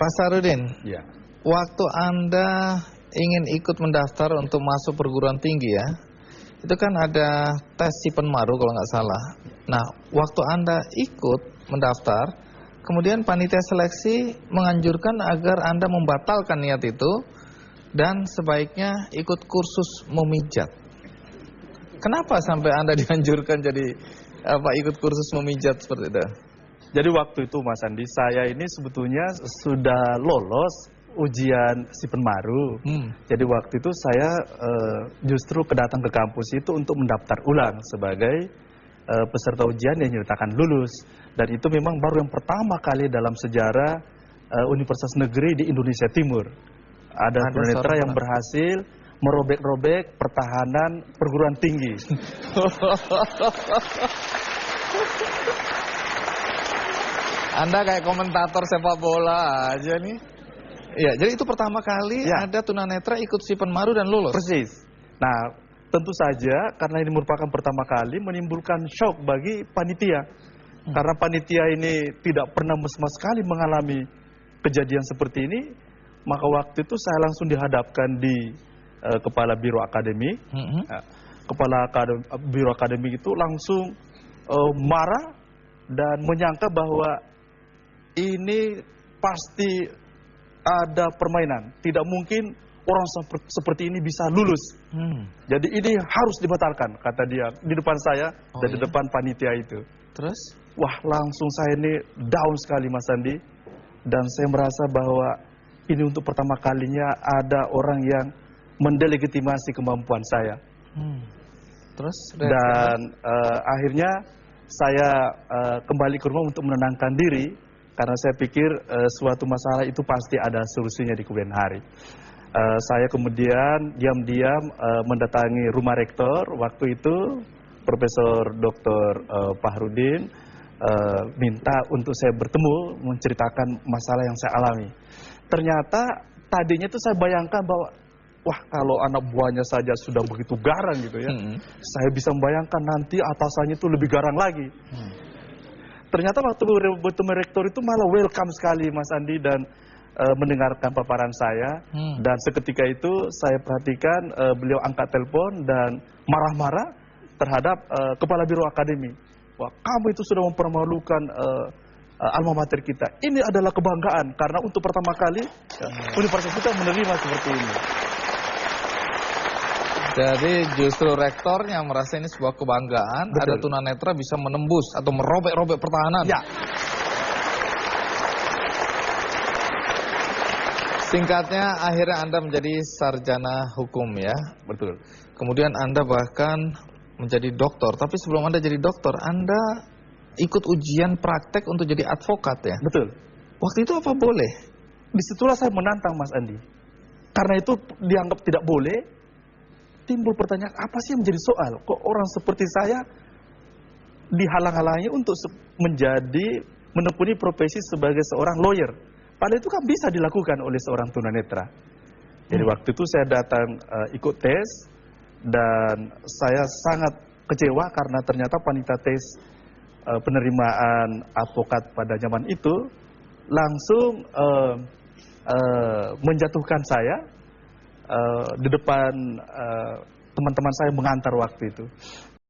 Pak Sarudin, Ya. waktu Anda ingin ikut mendaftar untuk masuk perguruan tinggi ya, itu kan ada tes Sipenmaru kalau nggak salah. Nah, waktu Anda ikut mendaftar, kemudian panitia seleksi menganjurkan agar Anda membatalkan niat itu dan sebaiknya ikut kursus memijat. Kenapa sampai Anda dianjurkan ikut kursus memijat seperti itu? Jadi waktu itu Mas Andi, saya ini sebetulnya sudah lolos ujian Sipenmaru. Jadi waktu itu saya justru kedatang ke kampus itu untuk mendaftar ulang sebagai peserta ujian yang dinyatakan lulus. Dan itu memang baru yang pertama kali dalam sejarah Universitas Negeri di Indonesia Timur. Ada tunanetra yang berhasil merobek-robek pertahanan perguruan tinggi. Anda kayak komentator sepak bola aja nih. Ya, jadi itu pertama kali ya, ada tunanetra ikut Sipenmaru dan lulus. Persis. Nah, tentu saja karena ini merupakan pertama kali menimbulkan shock bagi panitia. Karena panitia ini tidak pernah sama sekali mengalami kejadian seperti ini, maka waktu itu saya langsung dihadapkan di kepala biro akademik. Kepala biro akademik itu langsung marah dan menyangka bahwa ini pasti ada permainan. Tidak mungkin orang seperti ini bisa lulus. Jadi ini harus dibatalkan, kata dia di depan saya dan di depan panitia itu. Terus? Wah, langsung saya ini down sekali Mas Andi. Dan saya merasa bahwa ini untuk pertama kalinya ada orang yang mendelegitimasi kemampuan saya. Terus? Dan akhirnya saya kembali ke rumah untuk menenangkan diri. Karena saya pikir suatu masalah itu pasti ada solusinya di kemudian hari. Saya kemudian diam-diam mendatangi rumah rektor waktu itu, Profesor Dr. Fahrudin, minta untuk saya bertemu, menceritakan masalah yang saya alami. Ternyata tadinya itu saya bayangkan bahwa, wah kalau anak buahnya saja sudah begitu garang gitu ya, saya bisa membayangkan nanti atasannya itu lebih garang lagi. Ternyata waktu bertemu rektor itu malah welcome sekali Mas Andi dan mendengarkan paparan saya. Dan seketika itu saya perhatikan beliau angkat telepon dan marah-marah terhadap kepala biro akademi. Wah, kamu itu sudah mempermalukan alma mater kita. Ini adalah kebanggaan karena untuk pertama kali universitas kita menerima seperti ini. Jadi justru rektornya merasa ini sebuah kebanggaan. Betul. Ada tunanetra bisa menembus atau merobek-robek pertahanan. Ya. Singkatnya, akhirnya Anda menjadi sarjana hukum ya. Betul. Kemudian Anda bahkan menjadi doktor. Tapi sebelum Anda jadi doktor, Anda ikut ujian praktek untuk jadi advokat ya. Betul. Waktu itu apa boleh? Disitulah saya menantang Mas Andi. Karena itu dianggap tidak boleh. Timbul pertanyaan, apa sih yang menjadi soal? Kok orang seperti saya dihalang-halangi untuk menekuni profesi sebagai seorang lawyer? Padahal itu kan bisa dilakukan oleh seorang tunanetra. Jadi waktu itu saya datang ikut tes dan saya sangat kecewa karena ternyata panitia tes penerimaan advokat pada zaman itu langsung menjatuhkan saya di depan teman-teman saya mengantar waktu itu.